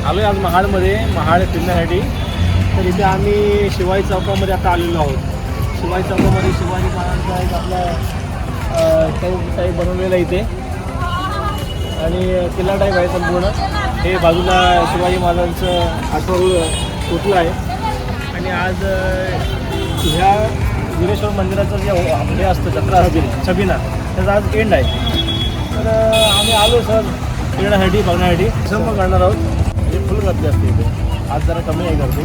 आलो आहे आज महाडमध्ये महाड फिरण्यासाठी. तर इथे आम्ही शिवाजी चौकामध्ये आता आलेलो आहोत. शिवाजी चौकामध्ये शिवाजी महाराजांचा एक आपला चौक टाईप बनवलेला इथे आणि किल्ला टाईप आहे संपूर्ण. हे बाजूला शिवाजी महाराजांचं आठवं पुतळं आहे. आणि आज ह्या वीरेश्वर मंदिराचं जे हे असतं जत्रा असते छबिना त्याचा आज एंड आहे. तर आम्ही आलो सर फिरण्यासाठी बघण्यासाठी संप करणार आहोत. म्हणजे फुल गर्दी असते इथे. आज जरा कमी आहे गर्दी.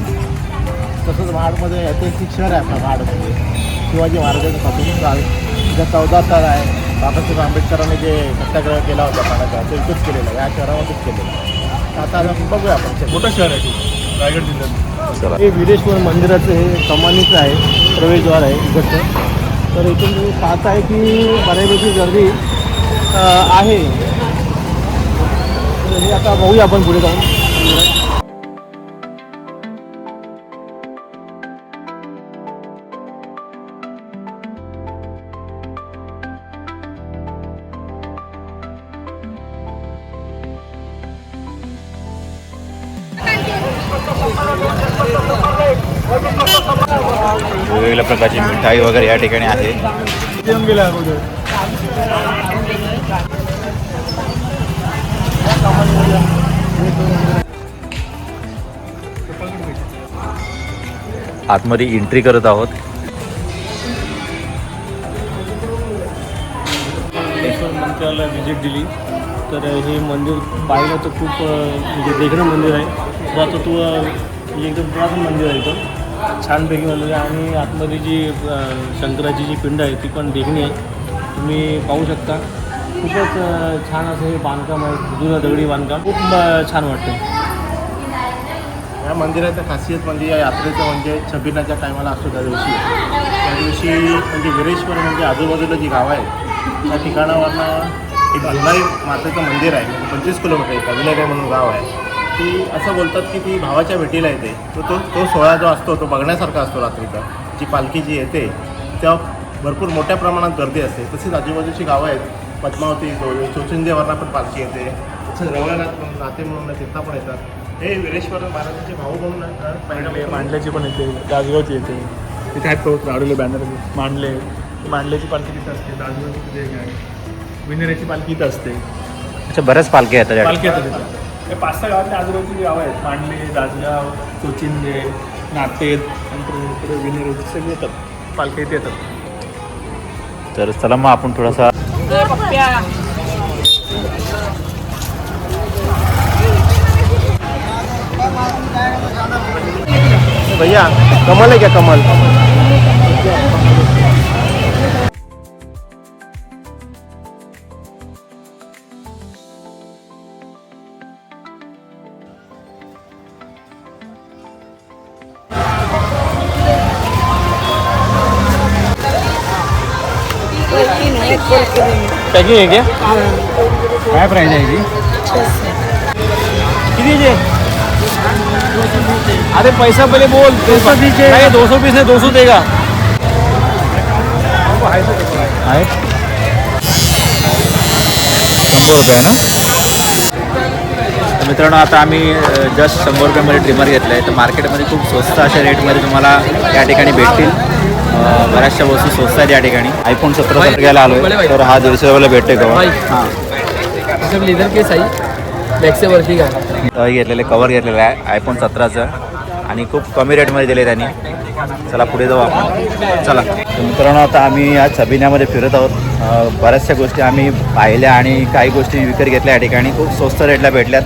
तसंच महाडमध्ये ऐतिहासिक शहर आहे आपला महाडमध्ये. शिवाजी महाराजांचं पासून तिथं 14 तार आहे. बाबासाहेब आंबेडकरांनी जे सत्याग्रह केला होता पाण्याचा तो इथंच केलेला आहे. या शहरामध्येच केलेला आहे. आता बघूया आपण. मोठं शहर आहे ते रायगड जिल्ह्यात. हे वीरेश्वर मंदिराचं हे कमानीचं आहे प्रवेशद्वार आहे इकडचं. तर इथून तुम्ही पाहताय की बऱ्यापैकी गर्दी आहे. तर हे आता बघूया आपण पुढे जाऊन. वेगवेगळ्या प्रकारची मिठाई वगैरे या ठिकाणी आहे. आतमध्ये एंट्री करत आहोत. मंदिराला व्हिजिट दिली तर हे मंदिर पाहिलं तर खूप म्हणजे देखणं मंदिर आहे. पुरातत्व म्हणजे एकदम पुरातन मंदिर आहे. इथं छानपैकी मंदिर आहे. आणि आतमध्ये जी शंकराची जी पिंड आहे ती पण देखणी आहे. तुम्ही पाहू शकता. खूपच छान असं हे बांधकाम आहे. जुनं दगडी बांधकाम खूप छान वाटतं. या मंदिराचं खासियत म्हणजे या यात्रेचं म्हणजे छबिनाच्या टायमाला असतो त्या दिवशी म्हणजे वीरेश्वर म्हणजे आजूबाजूला जी गावं आहेत त्या ठिकाणावरनं एक जुनाई मातेचं मंदिर आहे. 25 किलोमीटर आहे. कजलेगाव म्हणून गाव आहे. ती असं बोलतात की ती भावाच्या भेटीला येते. तो सोहळा जो असतो तो बघण्यासारखा असतो. रात्रीचा जी पालखी जी येते तेव्हा भरपूर मोठ्या प्रमाणात गर्दी असते. तसेच आजूबाजूची गावं आहेत. पद्मावती चोचिंदेवरनं पण पालखी येते. तसंच रवळनाथ नाते म्हणून तिथं पण येतात. हे वीरेश्वर महाराजांचे भाऊ म्हणून मांडल्याची पण येते. दासगावची येते. तिथे आहेत लाडूले बॅनर मांडल्याची पालखी तिथं असते. दासगावची तिथे एक आहे. विनेऱ्याची पालखी इथं असते. अच्छा, बऱ्याच पालख्या येतात. पालखी येतात तिथं. हे 5-6 गावातले आजूबाजूची गावं आहेत. मांडले, दासगाव, चोचिंदे, नातेद नंतर विनेरे सगळे येतात. पालखी इथे येतात. तर चला मग आपण थोडासा भैया कमल है क्या? कमल पैकिंग है क्या? क्या प्राइस है जी? किती? अरे पैसा पहले बोल. 200 दीजिए. नहीं 200 पीस है. 200 देगा. आहे 100 रुपये ना. मित्रांनो आता आम्ही जस्ट 100 रुपयामध्ये ट्रिमर घेतलं आहे. तर मार्केटमध्ये खूप स्वस्त अशा रेटमध्ये तुम्हाला या ठिकाणी भेटतील. बऱ्याचशा वस्तू स्वस्त आहेत या ठिकाणी. iPhone 17 घ्यायला आलो आहे. तर हा 150 रुपयाला भेटते कवर. हां लेदर केस आहे. बॅकचे वरती काय घेतलेले कवर घेतलेलं आहे iPhone 17चं आणि खूप कमी रेटमध्ये दिले त्यांनी. चला पुढे जाऊ आपण. चला मित्रांनो आता आम्ही या छबिन्यामध्ये फिरत आहोत. बऱ्याचशा गोष्टी आम्ही पाहिल्या आणि काही गोष्टी विकत घेतल्या या ठिकाणी. खूप स्वस्त रेटला भेटल्यात.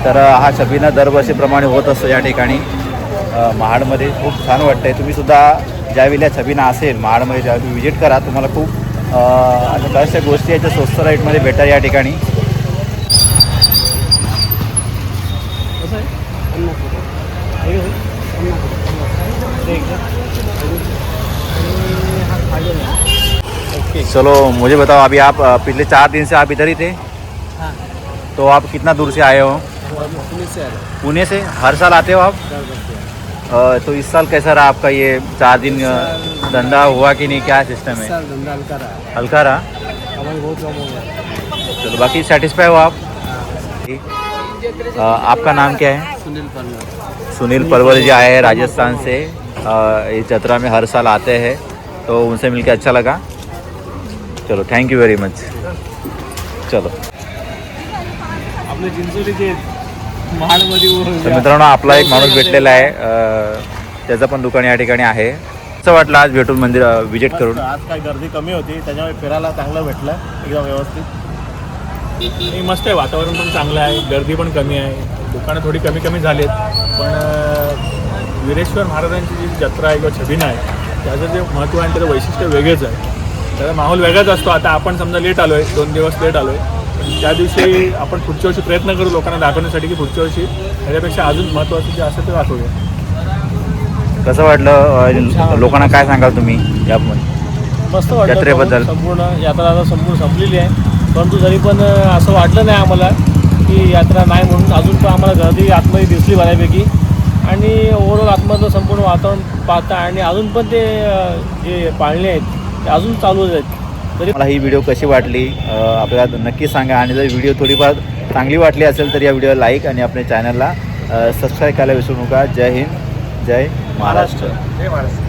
तर हा छबिना दरवर्षीप्रमाणे होत असतो या ठिकाणी महाडमध्ये. खूप छान वाटतं आहे. तुम्हीसुद्धा ज्यावेळी छबिना असेल महाडमध्ये त्यावेळी विजिट करा. तुम्हाला खूप अशा बऱ्याचशा गोष्टी याच्या स्वस्त रेटमध्ये भेटतात या ठिकाणी. चलो मुझे बताओ, अभी आप पिछले 4 दिन से आप इधर ही थे? हाँ. तो आप कितना दूर से आए हो? पुणे से आए. पुणे से? हर साल आते हो आप? तो इस साल कैसा रहा आपका ये 4 दिन धंधा हुआ कि नहीं? क्या सिस्टम है? धंधा हल्का रहा. हल्का रहा. बहुत कम हो गया. चलो बाकी सेटिस्फाई हो आप? आपका नाम क्या है? सुनील पन्ना। सुनील पलवल जी आए हैं राजस्थान से। इस जत्रा में हर साल आते हैं, तो उनसे मिलकर अच्छा लगा। चलो, थैंक यू व्हेरी मच। चलो, आपले चिंचोलीचे महाडमध्ये तर मित्रांनो, आपला एक माणूस भेटलेला आहे, त्याचं पण दुकान या ठिकाणी आहे. असं वाटलं आज भेटून मंदिर विजिट करून. आज काय गर्दी कमी होती, त्याच्यामुळे फिरायला चांगलं भेटलं, एकदम व्यवस्थित. आणि मस्त आहे, वातावरण पण चांगलं आहे, गर्दी पण कमी आहे, दुकानं थोडी कमी कमी झालीत. पण वीरेश्वर महाराजांची जी जत्रा आहे किंवा छबिना आहे, त्याचं जे महत्त्व आहे त्याचं वैशिष्ट्य वेगळंच आहे. त्याचा माहोल वेगळाच असतो. आता आपण समजा लेट आलो आहे, 2 दिवस लेट आलो आहे, पण त्या दिवशी आपण पुढच्या वर्षी प्रयत्न करू लोकांना दाखवण्यासाठी की पुढच्या वर्षी त्याच्यापेक्षा अजून महत्त्वाचं जे असेल ते दाखवूया. कसं वाटलं? लोकांना काय सांगाल तुम्ही यामध्ये? मस्त वाटलं जत्रेबद्दल? संपूर्ण यात्रा आता संपूर्ण संपलेली आहे, परंतु तरी पण असं वाटलं नाही आम्हाला की यात्रा नाही म्हणून. अजून पण आम्हाला गर्दी आतमध्ये दिसली बऱ्यापैकी, आणि ओव्हरऑल आतमधलं संपूर्ण वातावरण पाहता आणि अजून पण ते जे पाळणे आहेत ते अजून चालू आहेत. तरी मला ही व्हिडिओ कशी वाटली आपल्याला नक्की सांगा, आणि जर व्हिडिओ थोडीफार चांगली वाटली असेल तर या व्हिडिओला लाईक आणि आपल्या चॅनलला सबस्क्राईब करायला विसरू नका. जय हिंद, जय महाराष्ट्र. जय महाराष्ट्र.